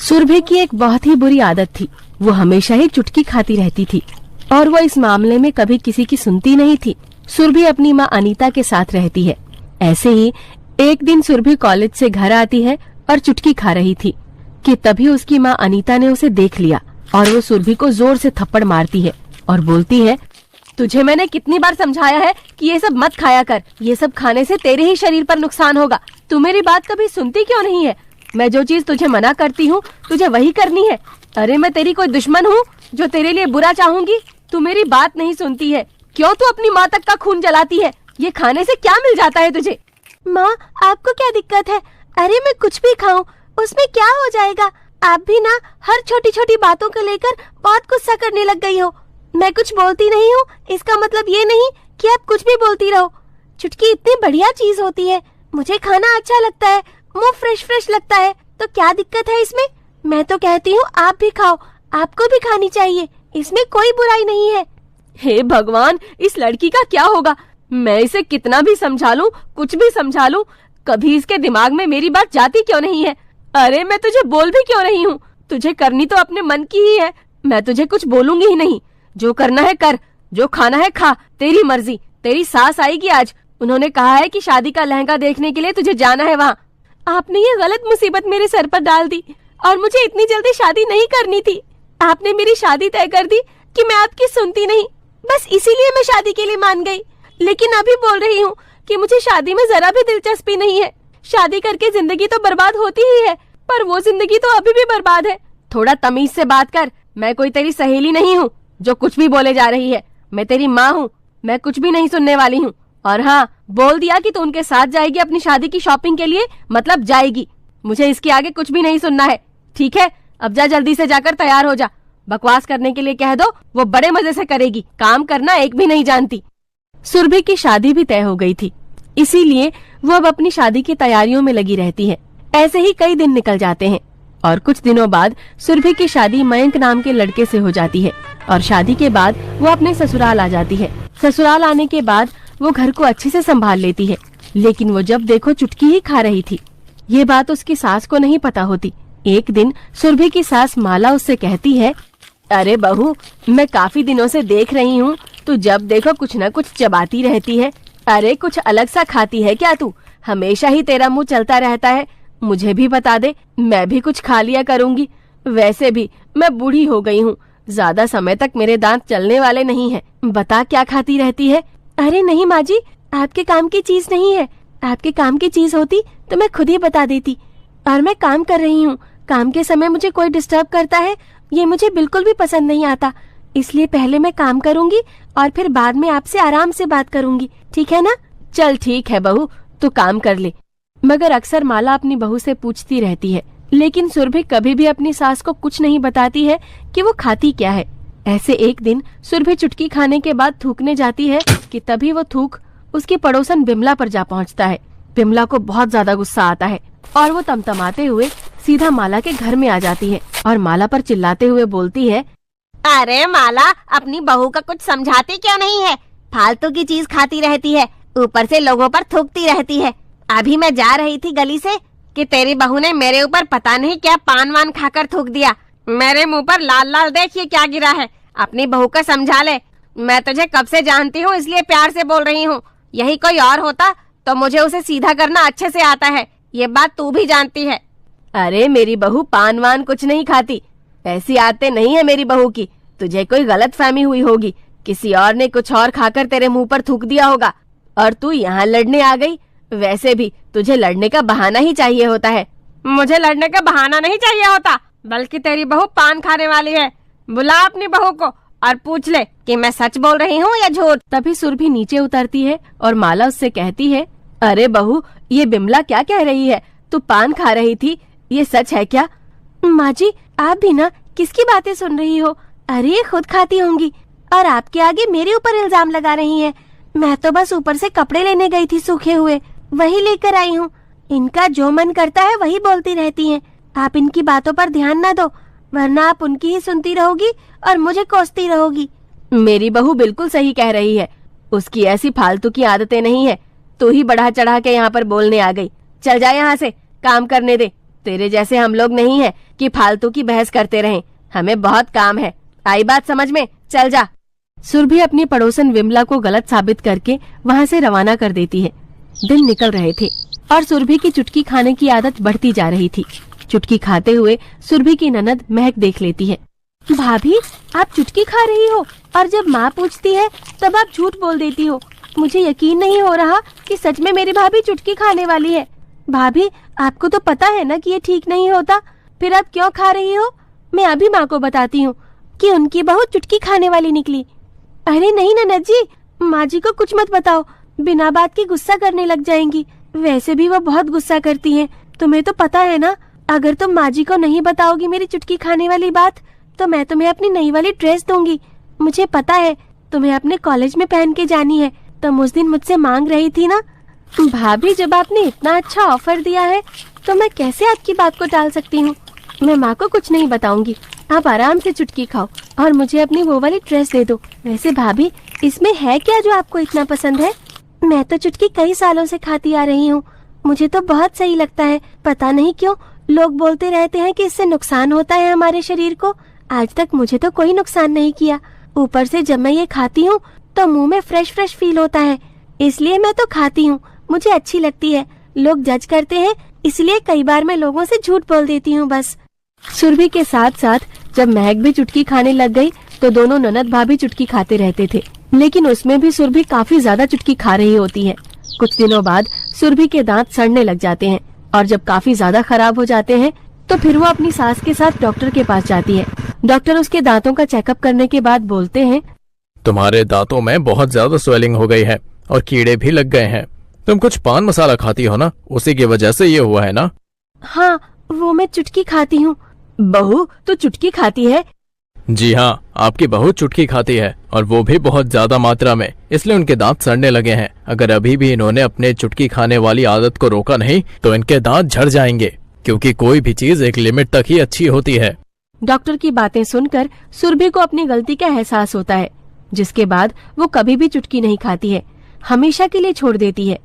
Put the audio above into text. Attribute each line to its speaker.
Speaker 1: सुरभि की एक बहुत ही बुरी आदत थी। वो हमेशा ही चुटकी खाती रहती थी और वो इस मामले में कभी किसी की सुनती नहीं थी। सुरभि अपनी माँ अनीता के साथ रहती है। ऐसे ही एक दिन सुरभि कॉलेज से घर आती है और चुटकी खा रही थी कि तभी उसकी माँ अनीता ने उसे देख लिया और वो सुरभि को जोर से थप्पड़ मारती है और बोलती है, तुझे मैंने कितनी बार समझाया है कि ये सब मत खाया कर, ये सब खाने से तेरे ही शरीर पर नुकसान होगा। तू मेरी बात कभी सुनती क्यों नहीं है? मैं जो चीज तुझे मना करती हूँ तुझे वही करनी है। अरे मैं तेरी कोई दुश्मन हूँ जो तेरे लिए बुरा चाहूंगी? तू मेरी बात नहीं सुनती है। क्यों तू अपनी माँ तक का खून जलाती है? ये खाने से क्या मिल जाता है तुझे?
Speaker 2: माँ, आपको क्या दिक्कत है? अरे मैं कुछ भी खाऊं उसमें क्या हो जाएगा? आप भी ना हर छोटी छोटी बातों को लेकर बहुत गुस्सा करने लग गई हो। मैं कुछ बोलती नहीं हूँ इसका मतलब ये नहीं कि आप कुछ भी बोलती रहो। चुटकी इतनी बढ़िया चीज होती है, मुझे खाना अच्छा लगता है, मुंह फ्रेश फ्रेश लगता है, तो क्या दिक्कत है इसमें? मैं तो कहती हूँ आप भी खाओ, आपको भी खानी चाहिए, इसमें कोई बुराई नहीं है।
Speaker 1: हे भगवान, इस लड़की का क्या होगा? मैं इसे कितना भी समझा लूं, कुछ भी समझा लूं, कभी इसके दिमाग में मेरी बात जाती क्यों नहीं है? अरे मैं तुझे बोल भी क्यों रही हूँ? तुझे करनी तो अपने मन की ही है। मैं तुझे कुछ बोलूंगी ही नहीं। जो करना है कर, जो खाना है खा, तेरी मर्जी। तेरी सास आएगी आज, उन्होंने कहा है कि शादी का लहंगा देखने के लिए तुझे जाना है वहाँ। आपने ये गलत मुसीबत मेरे सर पर डाल दी और मुझे इतनी जल्दी शादी नहीं करनी थी। आपने मेरी शादी तय कर दी कि मैं आपकी सुनती नहीं, बस इसीलिए मैं शादी के लिए मान गई। लेकिन अभी बोल रही हूँ कि मुझे शादी में जरा भी दिलचस्पी नहीं है। शादी करके जिंदगी तो बर्बाद होती ही है, पर वो जिंदगी तो अभी भी बर्बाद है। थोड़ा तमीज से बात कर। मैं कोई तेरी सहेली नहीं हूँ जो कुछ भी बोले जा रही है। मैं तेरी माँ हूँ, मैं कुछ भी नहीं सुनने वाली हूँ। और हाँ, बोल दिया कि तू उनके साथ जाएगी अपनी शादी की शॉपिंग के लिए, मतलब जाएगी। मुझे इसके आगे कुछ भी नहीं सुनना है, ठीक है? अब जा, जल्दी से जाकर तैयार हो जा। बकवास करने के लिए कह दो, वो बड़े मजे से करेगी। काम करना एक भी नहीं जानती। सुरभि की शादी भी तय हो गई थी, इसीलिए वो अब अपनी शादी की तैयारियों में लगी रहती है। ऐसे ही कई दिन निकल जाते हैं और कुछ दिनों बाद सुरभि की शादी मयंक नाम के लड़के से हो जाती है और शादी के बाद वो अपने ससुराल आ जाती है। ससुराल आने के बाद वो घर को अच्छे से संभाल लेती है, लेकिन वो जब देखो चुटकी ही खा रही थी। ये बात उसकी सास को नहीं पता होती। एक दिन सुरभि की सास माला उससे कहती है, अरे बहू, मैं काफी दिनों से देख रही हूँ, तू जब देखो कुछ न कुछ चबाती रहती है। अरे कुछ अलग सा खाती है क्या तू? हमेशा ही तेरा मुंह चलता रहता है। मुझे भी बता दे, मैं भी कुछ खा लिया करूँगी। वैसे भी मैं बूढ़ी हो गई हूँ, ज्यादा समय तक मेरे दांत चलने वाले नहीं है। बता क्या खाती रहती है?
Speaker 2: अरे नहीं माँ जी, आपके काम की चीज नहीं है। आपके काम की चीज होती तो मैं खुद ही बता देती। और मैं काम कर रही हूँ, काम के समय मुझे कोई डिस्टर्ब करता है, ये मुझे बिल्कुल भी पसंद नहीं आता। इसलिए पहले मैं काम करूँगी और फिर बाद में आपसे आराम से बात करूँगी, ठीक है ना?
Speaker 1: चल ठीक है बहू, तू काम कर ले। मगर अक्सर माला अपनी बहू से पूछती रहती है, लेकिन सुरभि कभी भी अपनी सास को कुछ नहीं बताती है कि वो खाती क्या है। ऐसे एक दिन सुरभि चुटकी खाने के बाद थूकने जाती है कि तभी वो थूक उसकी पड़ोसन बिमला पर जा पहुंचता है। बिमला को बहुत ज्यादा गुस्सा आता है और वो तमतमाते हुए सीधा माला के घर में आ जाती है और माला पर चिल्लाते हुए बोलती है,
Speaker 2: अरे माला, अपनी बहू का कुछ समझाती क्यों नहीं है? फालतू की चीज खाती रहती है, ऊपर से लोगों पर थूकती रहती है। अभी मैं जा रही थी गली से कि तेरी बहू ने मेरे ऊपर पता नहीं क्या पान वान खाकर थूक दिया। मेरे मुंह पर लाल लाल देखिए क्या गिरा है। अपनी बहू का समझा ले। मैं तुझे कब से जानती हूँ, इसलिए प्यार से बोल रही हूँ। यही कोई और होता तो मुझे उसे सीधा करना अच्छे से आता है, ये बात तू भी जानती है।
Speaker 1: अरे मेरी बहू पान वान कुछ नहीं खाती, ऐसी आदतें नहीं है मेरी बहू की। तुझे कोई गलतफहमी हुई होगी, किसी और ने कुछ और खाकर तेरे मुंह पर थूक दिया होगा और तू यहाँ लड़ने आ गई। वैसे भी तुझे लड़ने का बहाना ही चाहिए होता है।
Speaker 2: मुझे लड़ने का बहाना नहीं चाहिए होता, बल्कि तेरी बहू पान खाने वाली है। बुला अपनी बहू को और पूछ ले कि मैं सच बोल रही हूँ या झूठ।
Speaker 1: तभी सुरभि नीचे उतरती है और माला उससे कहती है, अरे बहू, ये बिमला क्या कह रही है? तू पान खा रही थी, ये सच है क्या?
Speaker 2: माँ जी, आप भी ना किसकी बातें सुन रही हो? अरे खुद खाती होंगी और आपके आगे मेरे ऊपर इल्जाम लगा रही हैं। मैं तो बस ऊपर से कपड़े लेने गई थी सूखे हुए, वही लेकर आई हूँ। इनका जो मन करता है वही बोलती रहती हैं। आप इनकी बातों पर ध्यान न दो, वरना आप उनकी ही सुनती रहोगी और मुझे कोसती रहोगी।
Speaker 1: मेरी बहू बिल्कुल सही कह रही है, उसकी ऐसी फालतू की आदतें नहीं है। तू ही बढ़ा चढ़ा के यहाँ पर बोलने आ गई। चल जा यहाँ से, काम करने दे। तेरे जैसे हम लोग नहीं है कि फालतू की बहस करते रहें। हमें बहुत काम है। आई बात समझ में? चल जा। सुरभि अपनी पड़ोसन विमला को गलत साबित करके वहाँ से रवाना कर देती है। दिन निकल रहे थे और सुरभि की चुटकी खाने की आदत बढ़ती जा रही थी। चुटकी खाते हुए सुरभि की ननद महक देख लेती है। भाभी, आप चुटकी खा रही हो और जब माँ पूछती है तब आप झूठ बोल देती हो। मुझे यकीन नहीं हो रहा कि सच में मेरी भाभी चुटकी खाने वाली है। भाभी, आपको तो पता है ना कि ये ठीक नहीं होता, फिर आप क्यों खा रही हो? मैं अभी माँ को बताती हूँ कि उनकी बहू चुटकी खाने वाली निकली। अरे नहीं ननद जी, माँ जी को कुछ मत बताओ, बिना बात के गुस्सा करने लग जाएंगी। वैसे भी वो बहुत गुस्सा करती हैं, तुम्हें तो पता है ना। अगर तुम माँ जी को नहीं बताओगी मेरी चुटकी खाने वाली बात, तो मैं तुम्हें अपनी नई वाली ड्रेस दूंगी। मुझे पता है तुम्हें अपने कॉलेज में पहन के जानी है। तुम उस दिन मुझसे मांग रही थी ना। भाभी, जब आपने इतना अच्छा ऑफर दिया है तो मैं कैसे आपकी बात को टाल सकती हूँ। मैं माँ को कुछ नहीं बताऊंगी। आप आराम से चुटकी खाओ और मुझे अपनी वो वाली ड्रेस दे दो। वैसे भाभी, इसमें है क्या जो आपको इतना पसंद है? मैं तो चुटकी कई सालों से खाती आ रही हूँ, मुझे तो बहुत सही लगता है। पता नहीं क्यों लोग बोलते रहते हैं कि इससे नुकसान होता है हमारे शरीर को। आज तक मुझे तो कोई नुकसान नहीं किया। ऊपर से जब मैं ये खाती हूँ तो मुंह में फ्रेश फ्रेश फील होता है, इसलिए मैं तो खाती हूँ। मुझे अच्छी लगती है। लोग जज करते हैं, इसलिए कई बार मैं लोगों से झूठ बोल देती हूँ बस। सुरभि के साथ साथ जब महक भी चुटकी खाने लग गई तो दोनों ननद भाभी चुटकी खाते रहते थे, लेकिन उसमें भी सुरभि काफी ज्यादा चुटकी खा रही होती है। कुछ दिनों बाद सुरभि के दांत सड़ने लग जाते हैं और जब काफी ज्यादा खराब हो जाते हैं तो फिर वो अपनी सास के साथ डॉक्टर के पास जाती है। डॉक्टर उसके दांतों का चेकअप करने के बाद बोलते हैं,
Speaker 3: तुम्हारे दांतों में बहुत ज्यादा स्वेलिंग हो गई है और कीड़े भी लग गए हैं। तुम कुछ पान मसाला खाती हो ना, उसी की वजह से ये हुआ है ना?
Speaker 1: हाँ, वो मैं चुटकी खाती हूँ। बहू, तो चुटकी खाती है?
Speaker 3: जी हाँ, आपकी बहू चुटकी खाती है और वो भी बहुत ज्यादा मात्रा में, इसलिए उनके दांत सड़ने लगे हैं। अगर अभी भी इन्होंने अपने चुटकी खाने वाली आदत को रोका नहीं तो इनके दांत झड़ जाएंगे, क्योंकि कोई भी चीज एक लिमिट तक ही अच्छी होती है।
Speaker 1: डॉक्टर की बातें सुनकर सुरभि को अपनी गलती का एहसास होता है, जिसके बाद वो कभी भी चुटकी नहीं खाती है, हमेशा के लिए छोड़ देती है।